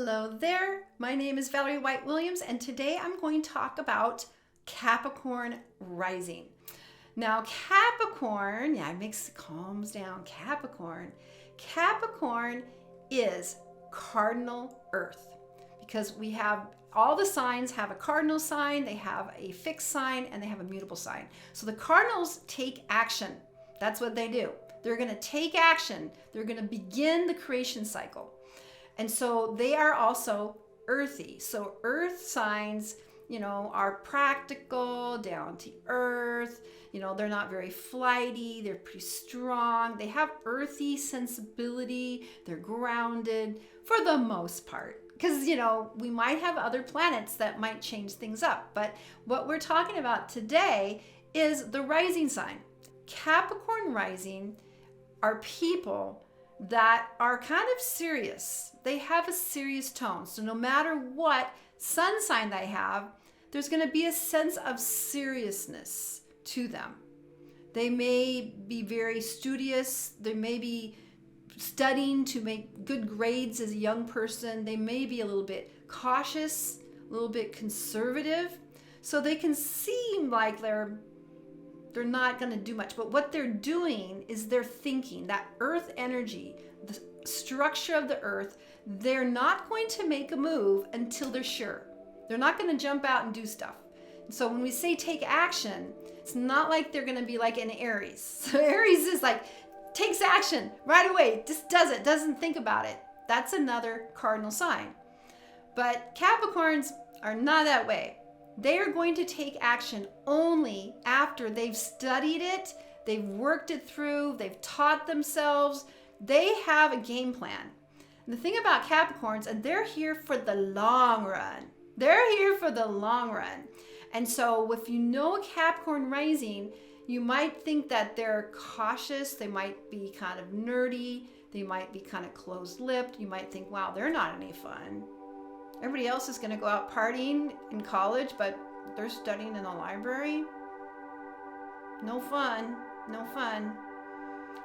Hello there, my name is Valerie White-Williams, and today I'm going to talk about Capricorn Rising. Now Capricorn, calms down, Capricorn is Cardinal Earth, because we have all the signs have a cardinal sign, they have a fixed sign, and they have a mutable sign. So the cardinals take action. That's what they do. They're going to take action. They're going to begin the creation cycle. And so they are also earthy. So earth signs, are practical, down to earth. They're not very flighty. They're pretty strong. They have earthy sensibility. They're grounded for the most part. Because, we might have other planets that might change things up. But what we're talking about today is the rising sign. Capricorn rising are people that are kind of serious. They have a serious tone. So no matter what sun sign they have, there's going to be a sense of seriousness to them. They may be very studious. They may be studying to make good grades as a young person. They may be a little bit cautious, a little bit conservative. So they can seem like they're not going to do much, but what they're doing is they're thinking. That earth energy, the structure of the earth, they're not going to make a move until they're sure. They're not going to jump out and do stuff. And so when we say take action, it's not like they're going to be like an Aries. So Aries is like, takes action right away, just does it, doesn't think about it. That's another cardinal sign. But Capricorns are not that way. They are going to take action only after they've studied it, they've worked it through, they've taught themselves, they have a game plan. And the thing about Capricorns, and they're here for the long run. They're here for the long run. And so if you know a Capricorn rising, you might think that they're cautious, they might be kind of nerdy, they might be kind of closed-lipped. You might think, wow, they're not any fun. Everybody else is going to go out partying in college, but they're studying in the library. No fun, no fun.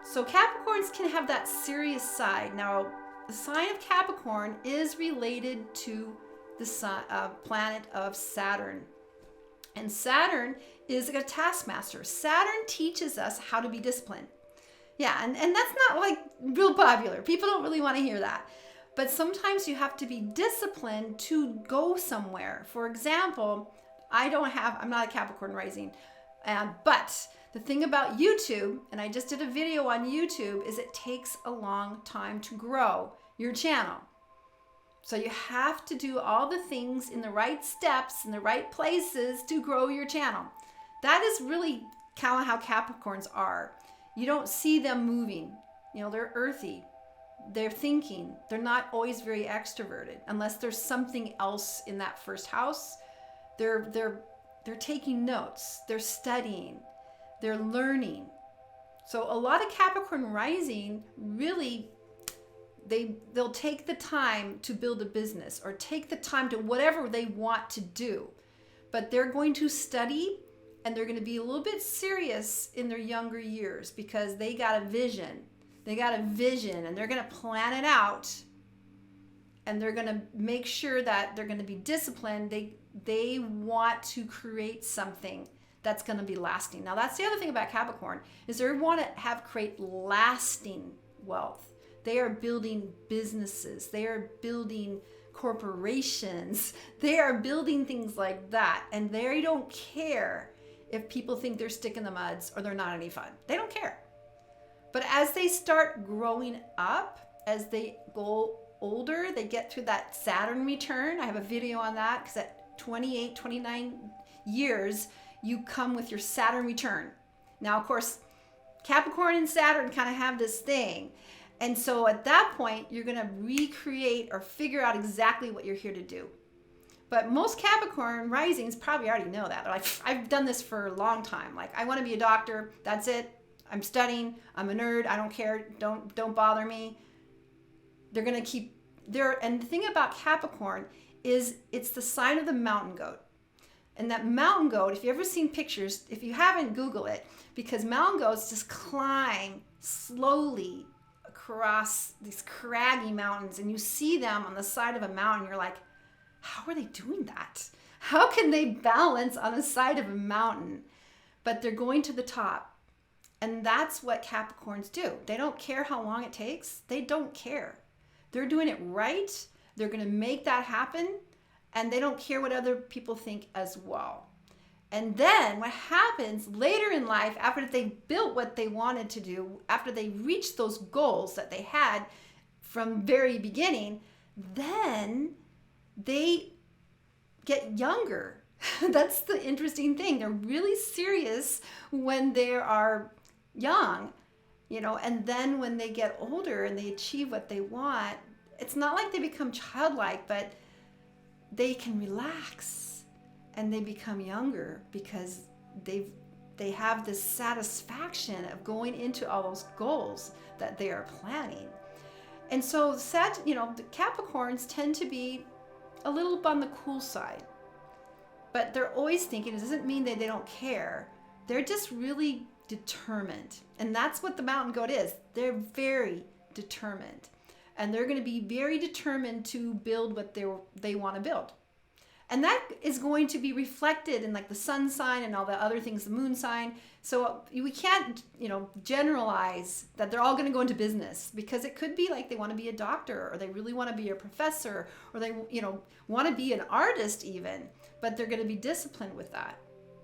So Capricorns can have that serious side. Now, the sign of Capricorn is related to the planet of Saturn. And Saturn is a taskmaster. Saturn teaches us how to be disciplined. Yeah, and that's not like real popular. People don't really want to hear that. But sometimes you have to be disciplined to go somewhere. For example, I'm not a Capricorn rising, but the thing about YouTube, and I just did a video on YouTube, is it takes a long time to grow your channel. So you have to do all the things in the right steps, in the right places to grow your channel. That is really kind of how Capricorns are. You don't see them moving. They're earthy. They're thinking. They're not always very extroverted unless there's something else in that first house. They're taking notes. They're studying. They're learning. So a lot of Capricorn rising really, they'll take the time to build a business or take the time to whatever they want to do. But they're going to study and they're going to be a little bit serious in their younger years because they got a vision. They got a vision and they're going to plan it out and they're going to make sure that they're going to be disciplined. They want to create something that's going to be lasting. Now, that's the other thing about Capricorn is they want to create lasting wealth. They are building businesses. They are building corporations. They are building things like that. And they don't care if people think they're stick in the muds or they're not any fun. They don't care. But as they start growing up, as they go older, they get through that Saturn return. I have a video on that because at 28, 29 years, you come with your Saturn return. Now, of course, Capricorn and Saturn kind of have this thing. And so at that point, you're going to recreate or figure out exactly what you're here to do. But most Capricorn risings probably already know that. Like, I've done this for a long time. Like, I want to be a doctor. That's it. I'm studying. I'm a nerd. I don't care. Don't bother me. They're going to keep there. And the thing about Capricorn is it's the sign of the mountain goat. And that mountain goat, if you've ever seen pictures, if you haven't, Google it, because mountain goats just climb slowly across these craggy mountains and you see them on the side of a mountain, you're like, how are they doing that? How can they balance on the side of a mountain? But they're going to the top. And that's what Capricorns do. They don't care how long it takes. They don't care. They're doing it right. They're going to make that happen. And they don't care what other people think as well. And then what happens later in life, after they built what they wanted to do, after they reached those goals that they had from very beginning, then they get younger. That's the interesting thing. They're really serious when they are young, and then when they get older and they achieve what they want, it's not like they become childlike, but they can relax and they become younger because they have this satisfaction of going into all those goals that they are planning. And so the Capricorns tend to be a little on the cool side, but they're always thinking. It doesn't mean that they don't care. They're just really determined. And that's what the mountain goat is. They're very determined. And they're going to be very determined to build what they want to build. And that is going to be reflected in like the sun sign and all the other things, the moon sign. So we can't, generalize that they're all going to go into business, because it could be like they want to be a doctor, or they really want to be a professor, or they, want to be an artist even, but they're going to be disciplined with that.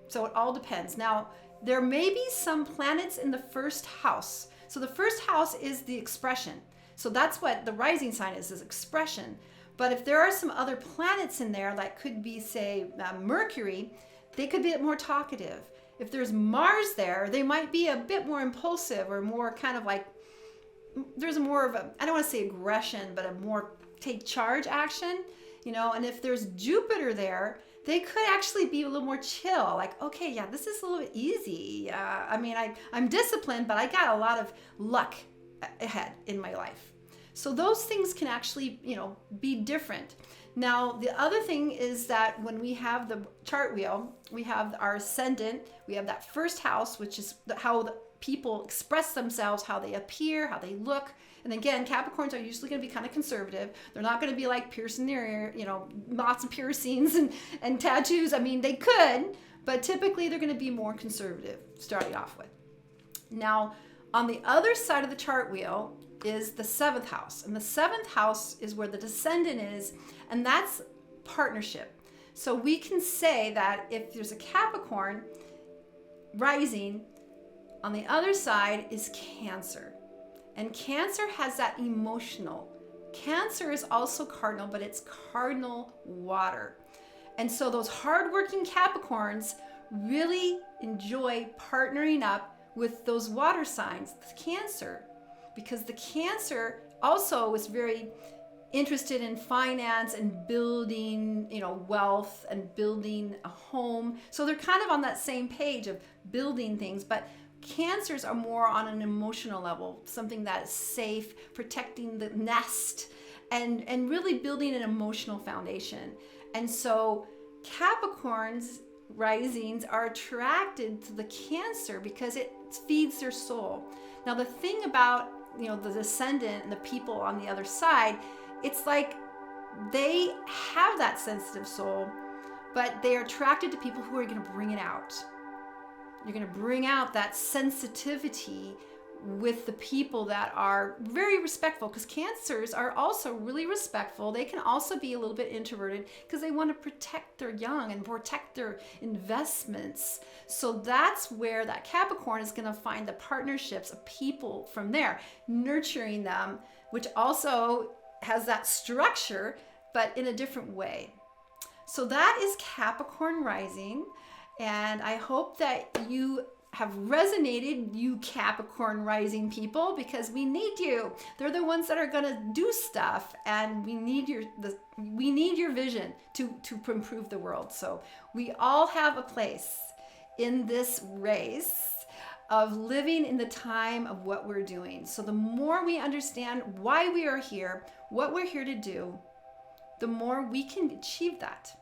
So it all depends. Now, there may be some planets in the first house. So the first house is the expression. So that's what the rising sign is expression. But if there are some other planets in there, that could be, say, Mercury, they could be more talkative. If there's Mars there, they might be a bit more impulsive, or more kind of like, there's more of a, I don't want to say aggression, but a more take charge action, and if there's Jupiter there, they could actually be a little more chill. Like, okay, yeah, this is a little bit easy. I'm disciplined, but I got a lot of luck ahead in my life. So those things can actually, be different. Now, the other thing is that when we have the chart wheel, we have our ascendant, we have that first house, which is how the people express themselves, how they appear, how they look. And again, Capricorns are usually going to be kind of conservative. They're not going to be like piercing their ear, lots of piercings and tattoos. I mean, they could, but typically they're going to be more conservative starting off with. Now, on the other side of the chart wheel is the seventh house. And the seventh house is where the descendant is, and that's partnership. So we can say that if there's a Capricorn rising, on the other side is Cancer. And Cancer has that emotional. Cancer is also cardinal, but it's cardinal water. And so those hardworking Capricorns really enjoy partnering up with those water signs, the Cancer, because the Cancer also is very interested in finance and building, wealth and building a home. So they're kind of on that same page of building things, but Cancers are more on an emotional level, something that is safe, protecting the nest, and really building an emotional foundation. And so Capricorns risings are attracted to the Cancer because it feeds their soul. Now, the thing about, the descendant and the people on the other side, it's like they have that sensitive soul, but they are attracted to people who are going to bring it out. You're going to bring out that sensitivity with the people that are very respectful, because Cancers are also really respectful. They can also be a little bit introverted because they want to protect their young and protect their investments. So that's where that Capricorn is going to find the partnerships of people from there, nurturing them, which also has that structure, but in a different way. So that is Capricorn rising. And I hope that you have resonated, you Capricorn rising people, because we need you. They're the ones that are going to do stuff, and we need your vision to improve the world. So we all have a place in this race of living in the time of what we're doing. So the more we understand why we are here, what we're here to do, the more we can achieve that.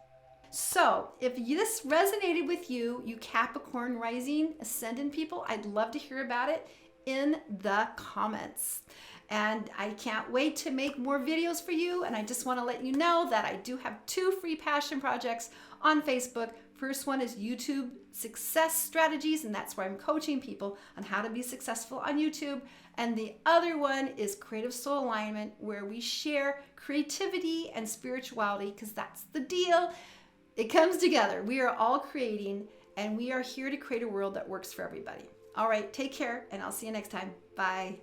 So if this resonated with you, you Capricorn rising ascendant people, I'd love to hear about it in the comments. And I can't wait to make more videos for you. And I just want to let you know that I do have 2 free passion projects on Facebook. First one is YouTube Success Strategies, and that's where I'm coaching people on how to be successful on YouTube. And the other one is Creative Soul Alignment, where we share creativity and spirituality, because that's the deal. It comes together. We are all creating, and we are here to create a world that works for everybody. All right, take care, and I'll see you next time. Bye.